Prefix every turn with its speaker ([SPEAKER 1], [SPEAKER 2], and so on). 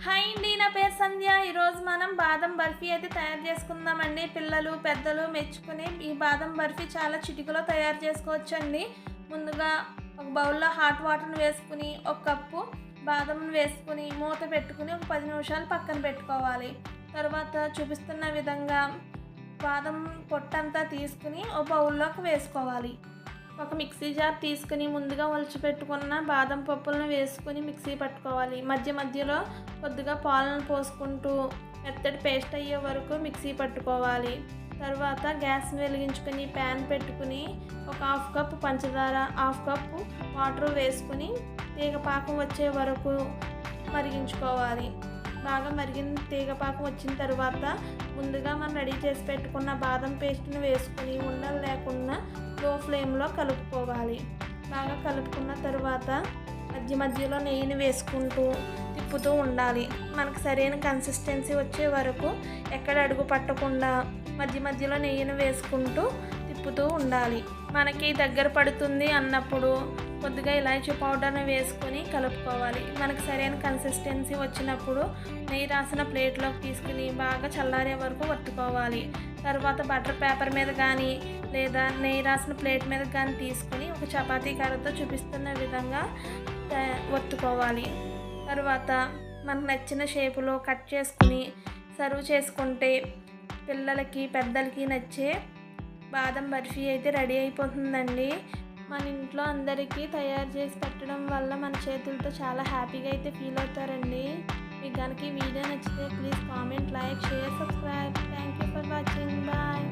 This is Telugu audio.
[SPEAKER 1] హాయ్ అండి, నా పేరు సంధ్య. ఈరోజు మనం బాదం బర్ఫీ అయితే తయారు చేసుకుందామండి. పిల్లలు పెద్దలు మెచ్చుకుని ఈ బాదం బర్ఫీ చాలా చిటికలో తయారు చేసుకోవచ్చండి. ముందుగా ఒక బౌల్లో హాట్ వాటర్ని వేసుకుని ఒక కప్పు బాదంను వేసుకుని మూత పెట్టుకుని ఒక 10 నిమిషాలు పక్కన పెట్టుకోవాలి. తర్వాత చూపిస్తున్న విధంగా బాదం పొట్టంతా తీసుకుని ఒక బౌల్లోకి వేసుకోవాలి. ఒక మిక్సీ జార్ తీసుకుని ముందుగా ఒలిచిపెట్టుకున్న బాదం పప్పులను వేసుకుని మిక్సీ పట్టుకోవాలి. మధ్య మధ్యలో కొద్దిగా పాలను పోసుకుంటూ మెత్తటి పేస్ట్ అయ్యే వరకు మిక్సీ పట్టుకోవాలి. తర్వాత గ్యాస్ని వెలిగించుకుని ప్యాన్ పెట్టుకుని ఒక హాఫ్ కప్ పంచదార, హాఫ్ కప్పు వాటర్ వేసుకుని తీగపాకం వచ్చే వరకు మరిగించుకోవాలి. బాగా మరిగిన తీగపాకం వచ్చిన తర్వాత ముందుగా మనం రెడీ చేసి పెట్టుకున్న బాదం పేస్ట్ని వేసుకుని ఉండలు లేకుండా లో ఫ్లేమ్లో కలుపుకోవాలి. బాగా కలుపుకున్న తర్వాత మధ్య మధ్యలో నెయ్యిని వేసుకుంటూ తిప్పుతూ ఉండాలి. మనకు సరైన కన్సిస్టెన్సీ వచ్చే వరకు ఎక్కడ అడుగు పట్టకుండా మధ్య మధ్యలో నెయ్యిని వేసుకుంటూ తిప్పుతూ ఉండాలి. మనకి దగ్గర పడుతుంది అన్నప్పుడు కొద్దిగా ఇలాచీ పౌడర్ని వేసుకొని కలుపుకోవాలి. మనకు సరైన కన్సిస్టెన్సీ వచ్చినప్పుడు నెయ్యి రాసిన ప్లేట్లోకి తీసుకుని బాగా చల్లారే వరకు వత్తుకోవాలి. తర్వాత బటర్ పేపర్ మీద కానీ లేదా నెయ్యి రాసిన ప్లేట్ మీద కానీ తీసుకుని ఒక చపాతీ కర్రతో చూపిస్తున్న విధంగా వత్తుకోవాలి. తర్వాత మనకు నచ్చిన షేపులో కట్ చేసుకుని సర్వ్ చేసుకుంటే పిల్లలకి పెద్దలకి నచ్చే బాదం బర్ఫీ అయితే రెడీ అయిపోతుందండి. మన ఇంట్లో అందరికీ తయారు చేసి పెట్టడం వల్ల మన చేతులతో చాలా హ్యాపీగా అయితే ఫీల్ అవుతారండి. మీకు కనుక ఈ వీడియో నచ్చితే please comment, like, share, subscribe. Thank you for watching. Bye.